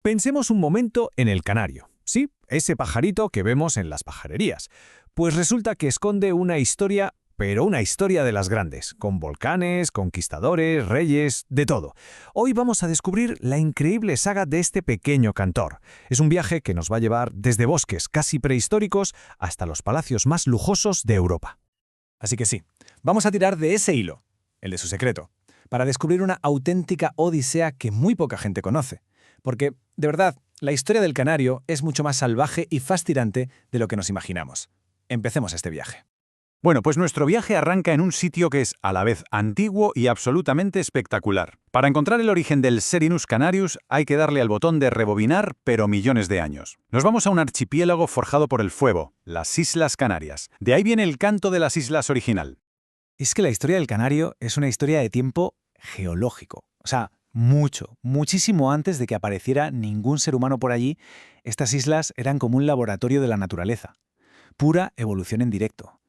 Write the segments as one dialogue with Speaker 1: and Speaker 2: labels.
Speaker 1: Pensemos un momento en el canario, ¿sí? Ese pajarito que vemos en las pajarerías. Pues resulta que esconde una historia, pero una historia de las grandes, con volcanes, conquistadores, reyes, de todo. Hoy vamos a descubrir la increíble saga de este pequeño cantor. Es un viaje que nos va a llevar desde bosques casi prehistóricos hasta los palacios más lujosos de Europa.
Speaker 2: Así que sí, vamos a tirar de ese hilo, el de su secreto, para descubrir una auténtica odisea que muy poca gente conoce. Porque, de verdad, la historia del canario es mucho más salvaje y fascinante de lo que nos imaginamos. Empecemos este viaje.
Speaker 3: Bueno, pues nuestro viaje arranca en un sitio que es a la vez antiguo y absolutamente espectacular. Para encontrar el origen del Serinus Canarius hay que darle al botón de rebobinar, pero millones de años. Nos vamos a un archipiélago forjado por el fuego, las Islas Canarias. De ahí viene el canto de las islas original.
Speaker 2: Es que la historia del canario es una historia de tiempo geológico. O sea, muchísimo antes de que apareciera ningún ser humano por allí, estas islas eran como un laboratorio de la naturaleza. Pura evolución en directo.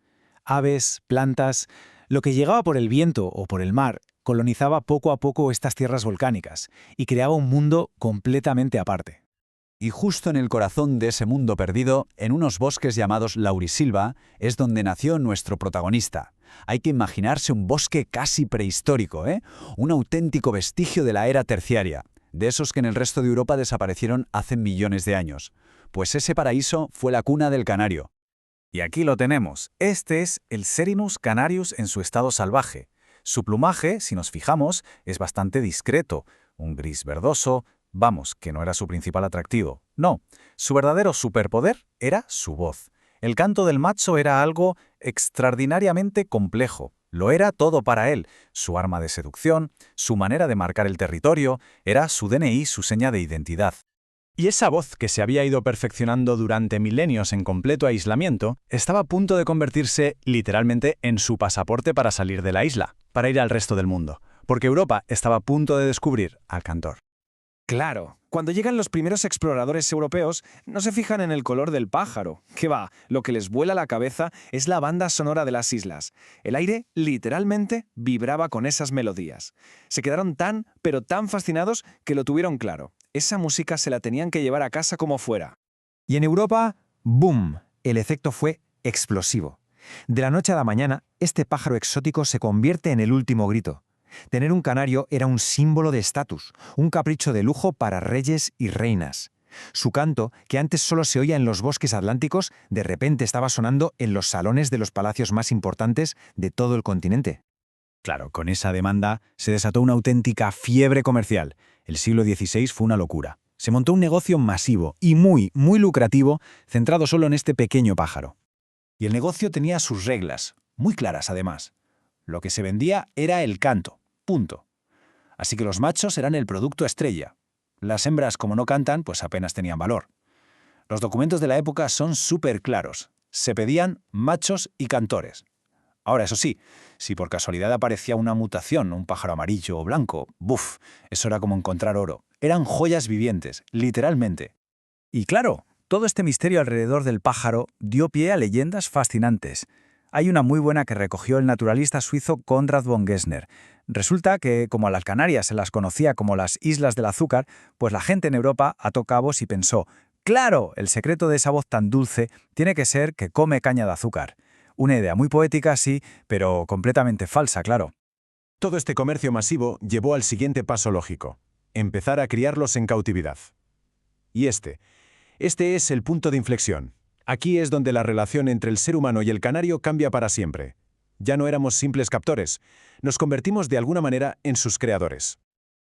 Speaker 2: Aves, plantas, lo que llegaba por el viento o por el mar colonizaba poco a poco estas tierras volcánicas y creaba un mundo completamente aparte.
Speaker 4: Y justo en el corazón de ese mundo perdido, en unos bosques llamados Laurisilva, es donde nació nuestro protagonista. Hay que imaginarse un bosque casi prehistórico, ¿eh? Un auténtico vestigio de la era terciaria, de esos que en el resto de Europa desaparecieron hace millones de años. Pues ese paraíso fue la cuna del canario.
Speaker 5: Y aquí lo tenemos. Este es el Serinus canarius en su estado salvaje. Su plumaje, si nos fijamos, es bastante discreto, un gris verdoso. Vamos, que no era su principal atractivo. No, su verdadero superpoder era su voz. El canto del macho era algo extraordinariamente complejo. Lo era todo para él. Su arma de seducción, su manera de marcar el territorio, era su DNI, su seña de identidad.
Speaker 3: Y esa voz que se había ido perfeccionando durante milenios en completo aislamiento, estaba a punto de convertirse literalmente en su pasaporte para salir de la isla, para ir al resto del mundo, porque Europa estaba a punto de descubrir al cantor.
Speaker 2: Claro, cuando llegan los primeros exploradores europeos, no se fijan en el color del pájaro. ¿Qué va? Lo que les vuela la cabeza es la banda sonora de las islas. El aire, literalmente, vibraba con esas melodías. Se quedaron pero tan fascinados que lo tuvieron claro. Esa música se la tenían que llevar a casa como fuera. Y en Europa, ¡boom! El efecto fue explosivo. De la noche a la mañana, este pájaro exótico se convierte en el último grito. Tener un canario era un símbolo de estatus, un capricho de lujo para reyes y reinas. Su canto, que antes solo se oía en los bosques atlánticos, de repente estaba sonando en los salones de los palacios más importantes de todo el continente.
Speaker 3: Claro, con esa demanda se desató una auténtica fiebre comercial. El siglo XVI fue una locura. Se montó un negocio masivo y muy lucrativo, centrado solo en este pequeño pájaro.
Speaker 2: Y el negocio tenía sus reglas, muy claras además. Lo que se vendía era el canto, punto. Así que los machos eran el producto estrella. Las hembras, como no cantan, pues apenas tenían valor. Los documentos de la época son súper claros. Se pedían machos y cantores. Ahora, eso sí, si por casualidad aparecía una mutación, un pájaro amarillo o blanco, ¡buf! Eso era como encontrar oro. Eran joyas vivientes, literalmente.
Speaker 5: Y claro, todo este misterio alrededor del pájaro dio pie a leyendas fascinantes. Hay una muy buena que recogió el naturalista suizo Konrad von Gessner. Resulta que, como a las Canarias se las conocía como las Islas del Azúcar, pues la gente en Europa ató cabos y pensó, ¡claro! El secreto de esa voz tan dulce tiene que ser que come caña de azúcar. Una idea muy poética, sí, pero completamente falsa, claro.
Speaker 3: Todo este comercio masivo llevó al siguiente paso lógico: empezar a criarlos en cautividad. Y este es el punto de inflexión. Aquí es donde la relación entre el ser humano y el canario cambia para siempre. Ya no éramos simples captores, nos convertimos de alguna manera en sus creadores.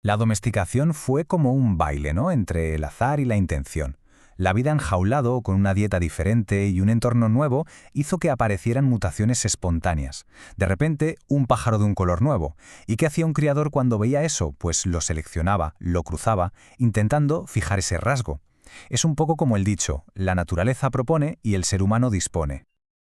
Speaker 5: La domesticación fue como un baile, ¿no?, entre el azar y la intención. La vida enjaulado, con una dieta diferente y un entorno nuevo, hizo que aparecieran mutaciones espontáneas. De repente, un pájaro de un color nuevo. ¿Y qué hacía un criador cuando veía eso? Pues lo seleccionaba, lo cruzaba, intentando fijar ese rasgo. Es un poco como el dicho, la naturaleza propone y el ser humano dispone.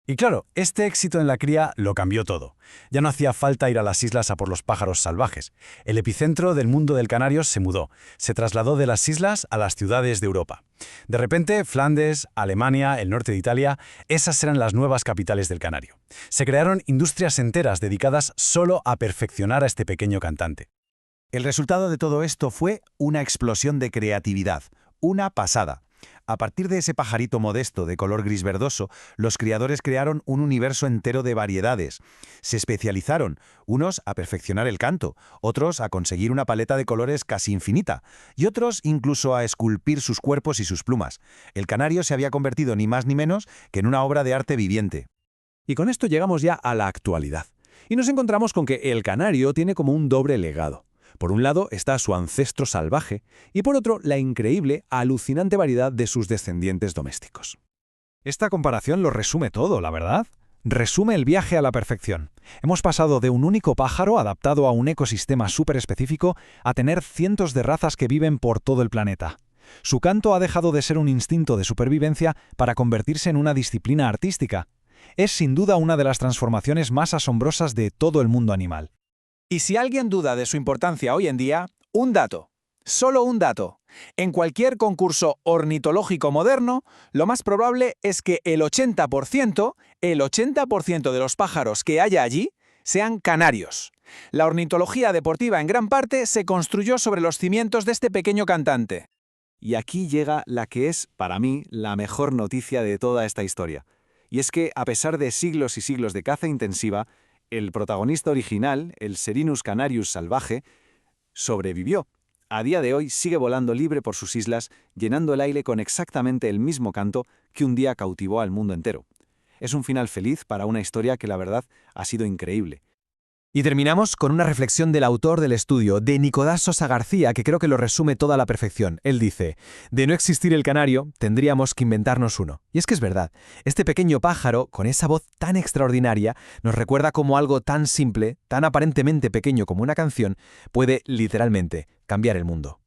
Speaker 3: Y claro, este éxito en la cría lo cambió todo. Ya no hacía falta ir a las islas a por los pájaros salvajes. El epicentro del mundo del canario se mudó. Se trasladó de las islas a las ciudades de Europa. De repente, Flandes, Alemania, el norte de Italia, esas eran las nuevas capitales del canario. Se crearon industrias enteras dedicadas solo a perfeccionar a este pequeño cantante.
Speaker 6: El resultado de todo esto fue una explosión de creatividad, una pasada. A partir de ese pajarito modesto de color gris verdoso, los criadores crearon un universo entero de variedades. Se especializaron, unos a perfeccionar el canto, otros a conseguir una paleta de colores casi infinita, y otros incluso a esculpir sus cuerpos y sus plumas. El canario se había convertido ni más ni menos que en una obra de arte viviente.
Speaker 2: Y con esto llegamos ya a la actualidad. Y nos encontramos con que el canario tiene como un doble legado. Por un lado está su ancestro salvaje y por otro la increíble, alucinante variedad de sus descendientes domésticos.
Speaker 1: Esta comparación lo resume todo, la verdad. Resume el viaje a la perfección. Hemos pasado de un único pájaro adaptado a un ecosistema súper específico a tener cientos de razas que viven por todo el planeta. Su canto ha dejado de ser un instinto de supervivencia para convertirse en una disciplina artística. Es sin duda una de las transformaciones más asombrosas de todo el mundo animal.
Speaker 2: Y si alguien duda de su importancia hoy en día, un dato. Solo un dato. En cualquier concurso ornitológico moderno, lo más probable es que el 80% de los pájaros que haya allí sean canarios. La ornitología deportiva en gran parte se construyó sobre los cimientos de este pequeño cantante.
Speaker 5: Y aquí llega la que es, para mí, la mejor noticia de toda esta historia. Y es que, a pesar de siglos y siglos de caza intensiva, el protagonista original, el Serinus canarius salvaje, sobrevivió. A día de hoy sigue volando libre por sus islas, llenando el aire con exactamente el mismo canto que un día cautivó al mundo entero. Es un final feliz para una historia que la verdad ha sido increíble.
Speaker 1: Y terminamos con una reflexión del autor del estudio, de Nicolás Sosa García, que creo que lo resume toda a la perfección. Él dice, de no existir el canario, tendríamos que inventarnos uno. Y es que es verdad, este pequeño pájaro, con esa voz tan extraordinaria, nos recuerda cómo algo tan simple, tan aparentemente pequeño como una canción, puede literalmente cambiar el mundo.